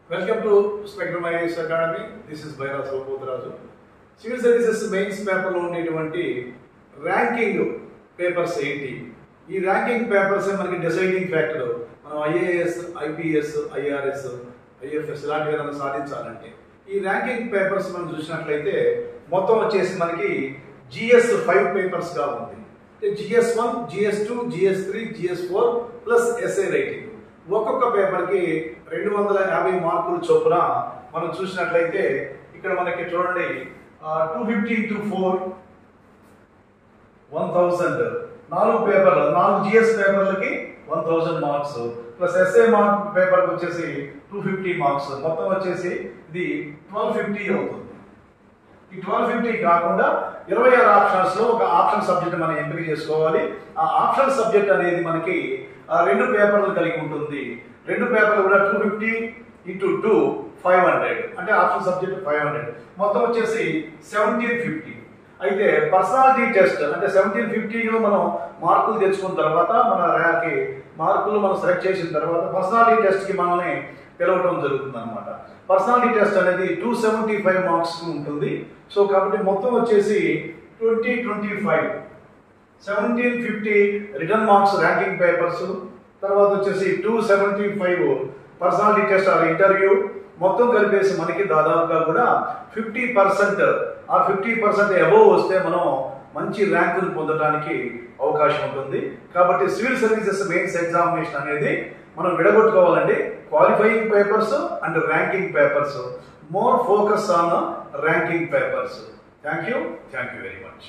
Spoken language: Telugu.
Welcome to Spectrum IAS Academy. This is Bhaira Saupotharaju. Civil Services mains పేపర్లో ఉండేటువంటి ర్యాంకింగ్ పేపర్స్ ఏంటి? ఈ ర్యాంకింగ్ పేపర్స్ మనకి డిసైడింగ్ ఫ్యాక్టర్. మనం ఐఏఎస్, ఐపీఎస్, ఐఆర్ఎస్, ఐఎఫ్ఎస్ ఇలాంటివి ఏదైనా సాధించాలంటే ఈ ర్యాంకింగ్ పేపర్స్ మనం చూసినట్లయితే మొత్తం వచ్చేసి మనకి GS 5 పేపర్స్ గా ఉంది. GS1, GS2, GS3, GS4 plus SA writing. ఒక్కొక్క పేపర్కి 250 మార్కులు చొప్పున మనం చూసినట్లయితే ఇక్కడ మనకి చూడండి 250 into 4 1000. 4 పేపర్లు, 4 GS పేపర్లకి 1000 మార్క్స్ ప్లస్ ఎస్ఏ మార్క్ పేపర్కి వచ్చేసి 250 మార్క్స్. మొత్తం వచ్చేసి ఇది 1250 అవుతుంది. ఈ 1250 కాకుండా 26 ఆప్షన్స్ లో ఒక ఆప్షన్ సబ్జెక్ట్ మనం ఎంపిక చేసుకోవాలి. ఆ ఆప్షన్ సబ్జెక్ట్ అనేది మనకి 2 పేపర్లు కలిగి ఉంటుంది. 2 పేపర్లు కూడా 250 into 2 500, అంటే ఆప్షన్ సబ్జెక్ట్ 500. మొత్తం వచ్చేసి 1750. అయితే పర్సనాలిటీ టెస్ట్ అంటే 1750 మనం మార్కులు తెచ్చుకున్న తర్వాత మన ర్యాంక్ మార్కులు మనం సెలెక్ట్ చేసిన తర్వాత పర్సనాలిటీ టెస్ట్ కి మనల్ని పిలవటం జరుగుతుంది అనమాట. పర్సనాలిటీ టెస్ట్ అనేది 275 మార్క్స్ ఉంటుంది. సో కాబట్టి మొత్తం వచ్చేసి 2025 1750 రిటర్న్ మార్క్స్ ర్యాంకింగ్ పేపర్స్, తర్వాత వచ్చేసి 275 పర్సనాలిటీ టెస్ట్ ఆర్ ఇంటర్వ్యూ, మొత్తం కలిపేసి మనకి దాదాపుగా కూడా 50% ఆ 50% అబోవ్ వస్తే మనం మంచి ర్యాంకులు పొందడానికి అవకాశం ఉంటుంది. కాబట్టి సివిల్ సర్వీసెస్ మెయిన్స్ ఎగ్జామినేషన్ అనేది మనం విడగొట్టుకోవాలండి. Qualifying papers and ranking papers. More focus on ranking papers. Thank you very much.